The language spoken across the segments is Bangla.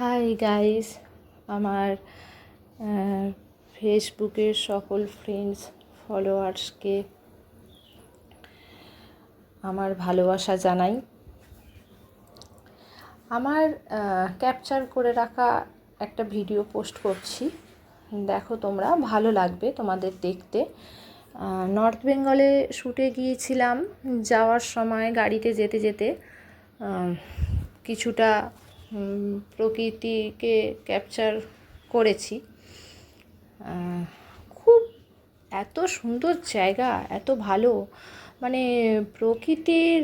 হাই গাইস, আমার ফেসবুকের সকল ফ্রেন্ডস ফলোয়ার্সকে আমার ভালোবাসা জানাই। আমার ক্যাপচার করে রাখা একটা ভিডিও পোস্ট করছি, দেখো তোমরা, ভালো লাগবে তোমাদের দেখতে। নর্থ বেঙ্গলে শ্যুটে গিয়েছিলাম। যাওয়ার সময় গাড়িতে যেতে যেতে কিছুটা প্রকৃতিকে ক্যাপচার করেছি। খুব এত সুন্দর জায়গা, এত ভালো, মানে প্রকৃতির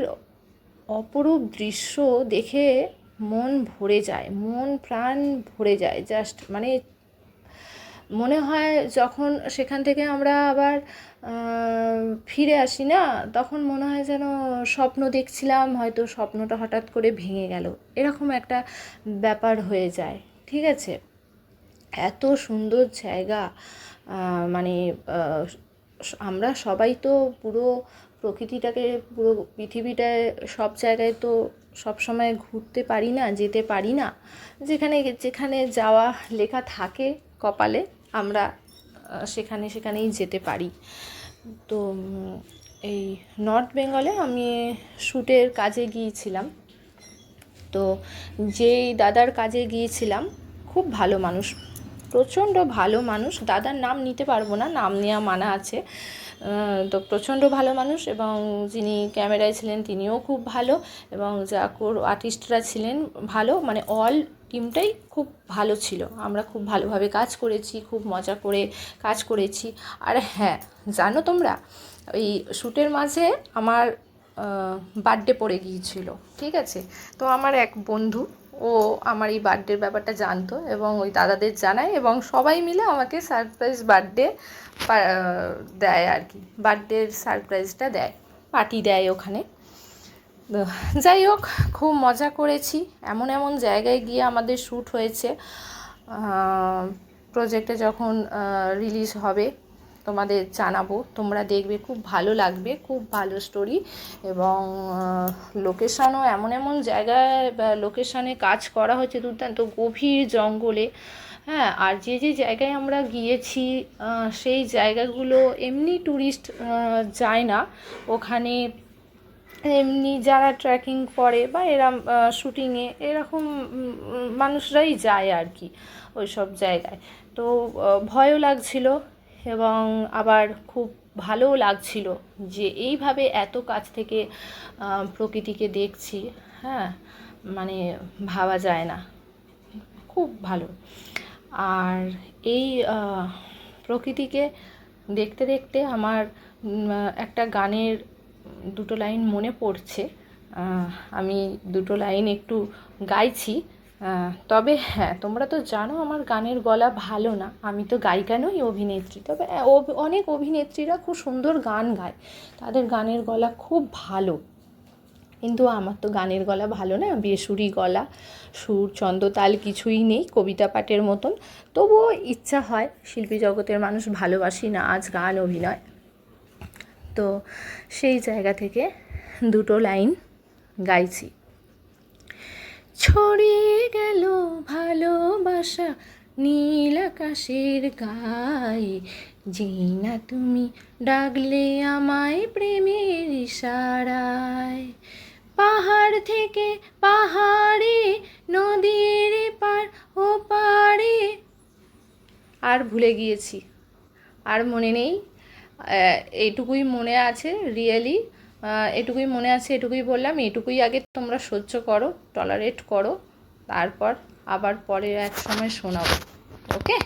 অপরূপ দৃশ্য দেখে মন ভরে যায়, মন প্রাণ ভরে যায়। জাস্ট মানে মনে হয় যখন সেখান থেকে আমরা আবার ফিরে আসি না, তখন মনে হয় যেন স্বপ্ন দেখছিলাম, হয়তো স্বপ্নটা হঠাৎ করে ভেঙে গেল, এরকম একটা ব্যাপার হয়ে যায়। ঠিক আছে, এত সুন্দর জায়গা। মানে আমরা সবাই তো পুরো প্রকৃতিটাকে, পুরো পৃথিবীটায় সব জায়গায় তো সবসময় ঘুরতে পারি না, যেতে পারি না। যেখানে যেখানে যাওয়া লেখা থাকে কপালে, আমরা সেখানেই যেতে পারি। তো এই নর্থ বেঙ্গলে আমি শ্যুটের কাজে গিয়েছিলাম। তো যেই দাদার কাজে গিয়েছিলাম, খুব ভালো মানুষ, প্রচণ্ড ভালো মানুষ। দাদার নাম নিতে পারবো না, নাম নেওয়া মানা আছে। তো প্রচণ্ড ভালো মানুষ, এবং যিনি ক্যামেরায় ছিলেন তিনিও খুব ভালো, এবং যা আর্টিস্টরা ছিলেন ভালো, মানে অল টিমটাই খুব ভালো ছিল। আমরা খুব ভালোভাবে কাজ করেছি, খুব মজা করে কাজ করেছি। আর হ্যাঁ, জানো তোমরা, ওই শ্যুটের মাঝে আমার বার্থডে পড়ে গিয়েছিল। ঠিক আছে, তো আমার এক বন্ধু, ও আমার এই বার্থডের ব্যাপারটা জানতো এবং ওই দাদাদের জানায়, এবং সবাই মিলে আমাকে সারপ্রাইজ বার্থডে দেয় আর কি। বার্থডের সারপ্রাইজটা দেয়, পার্টি দেয় ওখানে। যাই হোক, খুব মজা করেছি। এমন এমন জায়গায় গিয়ে আমাদের শ্যুট হয়েছে। প্রজেক্টে যখন রিলিজ হবে তোমাদের জানাবো, তোমরা দেখবে, খুব ভালো লাগবে, খুব ভালো স্টোরি। এবং লোকেশানও এমন এমন জায়গায় লোকেশানে কাজ করা হয়েছে, দুর্দান্ত গভীর জঙ্গলে। হ্যাঁ, আর যে যে জায়গায় আমরা গিয়েছি সেই জায়গাগুলো এমনি ট্যুরিস্ট যায় না। ওখানে এমনি যারা ট্রেকিং করে বা এরম শ্যুটিংয়ে এরকম মানুষরাই যায় আর কি ওই সব জায়গায়। তো ভয়ও লাগছিল, এবং আবার খুব ভালোও লাগছিল যে এইভাবে এত কাছ থেকে প্রকৃতিকে দেখছি। হ্যাঁ, মানে ভাবা যায় না, খুব ভালো। আর এই প্রকৃতিকে দেখতে দেখতে আমার একটা গানের দুটো লাইন মনে পড়ছে। আমি দুটো লাইন একটু গাইছি। তবে হ্যাঁ, তোমরা তো জানো আমার গানের গলা ভালো না, আমি তো গায়িকা নই, অভিনেত্রী। তবে অনেক অভিনেত্রীরা খুব সুন্দর গান গায়, তাদের গানের গলা খুব ভালো, কিন্তু আমার তো গানের গলা ভালো না, বেসুরি গলা, সুর ছন্দ তাল কিছুই নেই, কবিতা পাঠের মতন। তবুও ইচ্ছা হয়, শিল্পী জগতের মানুষ, ভালোবাসি নাচ গান অভিনয়। তো সেই জায়গা থেকে দুটো লাইন গাইছি। ছড়িয়ে গেল ভালোবাসা নীল আকাশের গায়ে, যেই না তুমি ডাকলে আমায় প্রেমের ইশারায়। পাহাড় থেকে পাহাড়ে, নদীর পার ও পাড়ে। আর ভুলে গিয়েছি, আর মনে নেই। এইটুকুই মনে আছে, রিয়েলি এটুকুই মনে আছে, এটুকুই বললাম। এটুকুই আগে তোমরা সহ্য করো, টলারেট করো, তারপর আবার পরে এক সময় শোনাবো। ওকে।